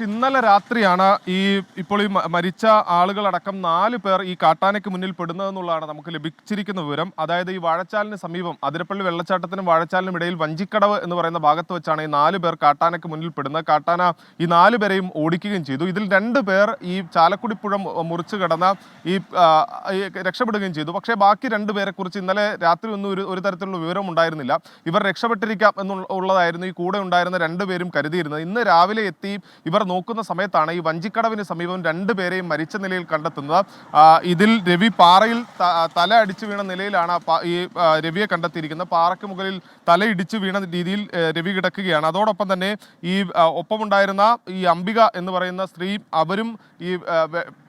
ഇന്നലെ രാത്രിയാണ് ഇപ്പോൾ ഈ മരിച്ച ആളുകളടക്കം 4 പേർ ഈ കാട്ടാനയ്ക്ക് മുന്നിൽ പെടുന്നതെന്നുള്ളതാണ് നമുക്ക് ലഭിച്ചിരിക്കുന്ന വിവരം. അതായത് ഈ വാഴച്ചാലിന് സമീപം അതിരപ്പള്ളി വെള്ളച്ചാട്ടത്തിനും വാഴച്ചാലിനും ഇടയിൽ വഞ്ചിക്കടവ് എന്ന് പറയുന്ന ഭാഗത്ത് വെച്ചാണ് ഈ 4 പേർ കാട്ടാനയ്ക്ക് മുന്നിൽ പെടുന്നത്. കാട്ടാന ഈ 4 പേരെയും ഓടിക്കുകയും ചെയ്തു. ഇതിൽ 2 പേർ ഈ ചാലക്കുടി പുഴ മുറിച്ച് കടന്ന രക്ഷപ്പെടുകയും ചെയ്തു. പക്ഷേ ബാക്കി 2 പേരെ കുറിച്ച് ഇന്നലെ രാത്രി ഒന്നും ഒരു തരത്തിലുള്ള വിവരം ഉണ്ടായിരുന്നില്ല. ഇവർ രക്ഷപ്പെട്ടിരിക്കാം എന്നുള്ളതായിരുന്നു ഈ കൂടെ ഉണ്ടായിരുന്ന 2 പേരും കരുതിയിരുന്നത്. ഇന്ന് രാവിലെ എത്തി ഇവർ നോക്കുന്ന സമയത്താണ് ഈ വഞ്ചിക്കടവിന് സമീപം 2 പേരെയും മരിച്ച നിലയിൽ കണ്ടെത്തുന്നത്. ഇതിൽ രവി പാറയിൽ തല അടിച്ചു വീണ നിലയിലാണ് ഈ രവിയെ കണ്ടെത്തിയിരിക്കുന്നത്. പാറയ്ക്ക് മുകളിൽ തലയിടിച്ചു വീണ രീതിയിൽ രവി കിടക്കുകയാണ്. അതോടൊപ്പം തന്നെ ഈ ഒപ്പമുണ്ടായിരുന്ന ഈ അംബിക എന്ന് പറയുന്ന സ്ത്രീ, അവരും ഈ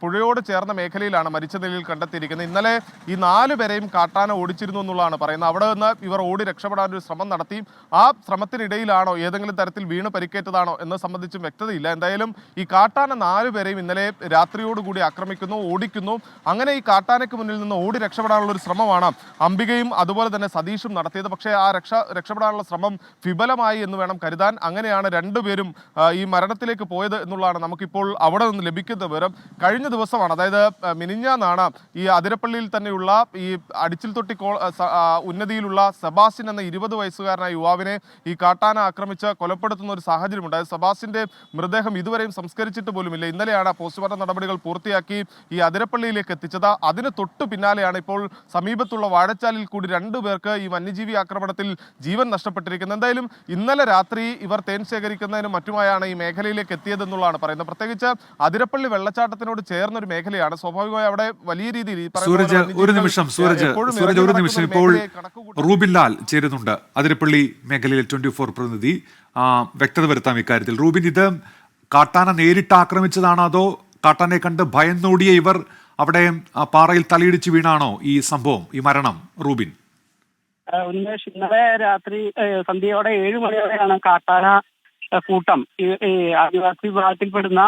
പുഴയോട് ചേർന്ന മേഖലയിലാണ് മരിച്ച നിലയിൽ കണ്ടെത്തിയിരിക്കുന്നത്. ഇന്നലെ ഈ 4 പേരെയും കാട്ടാന ഓടിച്ചിരുന്നു എന്നുള്ളതാണ് പറയുന്നത്. അവിടെ നിന്ന് ഇവർ ഓടി രക്ഷപ്പെടാനൊരു ശ്രമം നടത്തി. ആ ശ്രമത്തിനിടയിലാണോ ഏതെങ്കിലും തരത്തിൽ വീണ് പരിക്കേറ്റതാണോ എന്ന് സംബന്ധിച്ചും വ്യക്തതയില്ല. എന്തായാലും ഈ കാട്ടാന 4 പേരെയും ഇന്നലെ രാത്രിയോടുകൂടി ആക്രമിക്കുന്നു, ഓടിക്കുന്നു. അങ്ങനെ ഈ കാട്ടാനയ്ക്ക് മുന്നിൽ നിന്ന് ഓടി രക്ഷപ്പെടാനുള്ള ഒരു ശ്രമമാണ് അംബികയും അതുപോലെ തന്നെ സതീഷും നടത്തിയത്. പക്ഷേ ആ രക്ഷപ്പെടാനുള്ള ശ്രമം വിഫലമായി എന്ന് വേണം കരുതാൻ. അങ്ങനെയാണ് 2 പേരും ഈ മരണത്തിലേക്ക് പോയത് എന്നുള്ളതാണ് നമുക്കിപ്പോൾ അവിടെ നിന്ന് ലഭിക്കുന്ന വിവരം. കഴിഞ്ഞ ദിവസമാണ്, അതായത് മിനിഞ്ഞാന്നാണ് ഈ അതിരപ്പള്ളിയിൽ തന്നെയുള്ള ഈ അടിച്ചിൽ തൊട്ടി ഉന്നതിയിലുള്ള സെബാസ്റ്റ്യൻ എന്ന 20 വയസ്സുകാരനായ യുവാവിനെ ഈ കാട്ടാന ആക്രമിച്ച് കൊലപ്പെടുത്തുന്ന ഒരു സാഹചര്യം ഉണ്ടായത്. സെബാസ്റ്റ്യന്റെ മൃതദേഹം ഇതുവരെയും സംസ്കരിച്ചിട്ട് പോലുമില്ല. ഇന്നലെയാണ് പോസ്റ്റ്മോർട്ടം നടപടികൾ പൂർത്തിയാക്കി ഈ അതിരപ്പള്ളിയിലേക്ക് എത്തിച്ചത്. അതിന് തൊട്ടു പിന്നാലെയാണ് ഇപ്പോൾ സമീപത്തുള്ള വാഴച്ചാലിൽ കൂടി 2 പേർക്ക് ഈ വന്യജീവി ആക്രമണത്തിൽ ജീവൻ നഷ്ടപ്പെട്ടിരിക്കുന്നത്. എന്തായാലും ഇന്നലെ രാത്രി ഇവർ തേൻ ശേഖരിക്കുന്നതിനും മറ്റുമായാണ് ഈ മേഖലയിലേക്ക് എത്തിയതെന്നുള്ളതാണ് പറയുന്നത്. പ്രത്യേകിച്ച് അതിരപ്പള്ളി വെള്ളച്ചാട്ടത്തിനോട് ചേർന്നൊരു മേഖലയാണ്. സ്വാഭാവികമായി അവിടെ വലിയ രീതിയിൽ ഒരു നിമിഷം ഇപ്പോൾ റൂബിൻ ലാൽ ചേരുന്നുണ്ട്, അതിരപ്പള്ളി മേഖലയിൽ 24 പ്രതിനിധി. വ്യക്തത വരുത്താം ഇക്കാര്യത്തിൽ. റൂബിൻ, ഇത് കാട്ടാന നേരിട്ട് ആക്രമിച്ചതാണോ അതോ കാട്ടാനെ കണ്ട് ഭയന്നോടിയ ഇവർ അവിടെ പാറയിൽ തലയിടിച്ച് വീണാണോ ഈ സംഭവം, ഈ മരണം? റൂബിൻ, ഉന്മേഷ്, ഇന്നലെ രാത്രി സന്ധ്യയോടെ 7 മണിയോടെയാണ് കാട്ടാന കൂട്ടം ഈ ആദിവാസി വിഭാഗത്തിൽപ്പെടുന്ന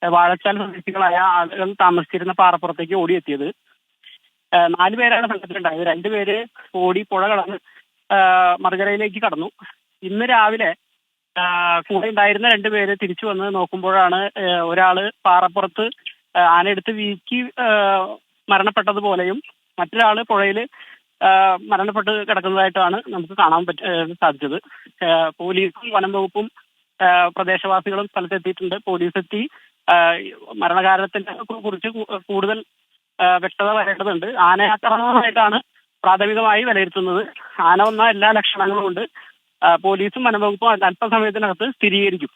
വാഴച്ചാൽ സ്വദേശികളായ ആളുകൾ താമസിച്ചിരുന്ന പാറപ്പുറത്തേക്ക് ഓടിയെത്തിയത്. 4 പേരാണ് സംഘത്തിലുണ്ടായത്. 2 പേര് ഓടി പുഴ കടന്ന് മറുകരയിലേക്ക് കടന്നു. ഇന്ന് രാവിലെ കൂടെ ഉണ്ടായിരുന്ന 2 പേര് തിരിച്ചു വന്ന് നോക്കുമ്പോഴാണ് ഒരാള് പാറപ്പുറത്ത് ആനയെടുത്ത് വീക്കി മരണപ്പെട്ടതുപോലെയും മറ്റൊരാള് പുഴയിൽ മരണപ്പെട്ട് കിടക്കുന്നതായിട്ടാണ് നമുക്ക് കാണാൻ സാധിച്ചത്. പോലീസും വനം വകുപ്പും പ്രദേശവാസികളും സ്ഥലത്തെത്തിയിട്ടുണ്ട്. പോലീസ് എത്തി മരണകാരണത്തെ കുറിച്ച് കൂടുതൽ വ്യക്തത വരേണ്ടതുണ്ട്. ആനയാക്രമണമായിട്ടാണ് പ്രാഥമികമായി വിലയിരുത്തുന്നത്. ആന വന്ന എല്ലാ ലക്ഷണങ്ങളും ഉണ്ട്. പോലീസും വനംവകുപ്പും അല്പസമയത്തിനകത്ത് സ്ഥിരീകരിക്കും.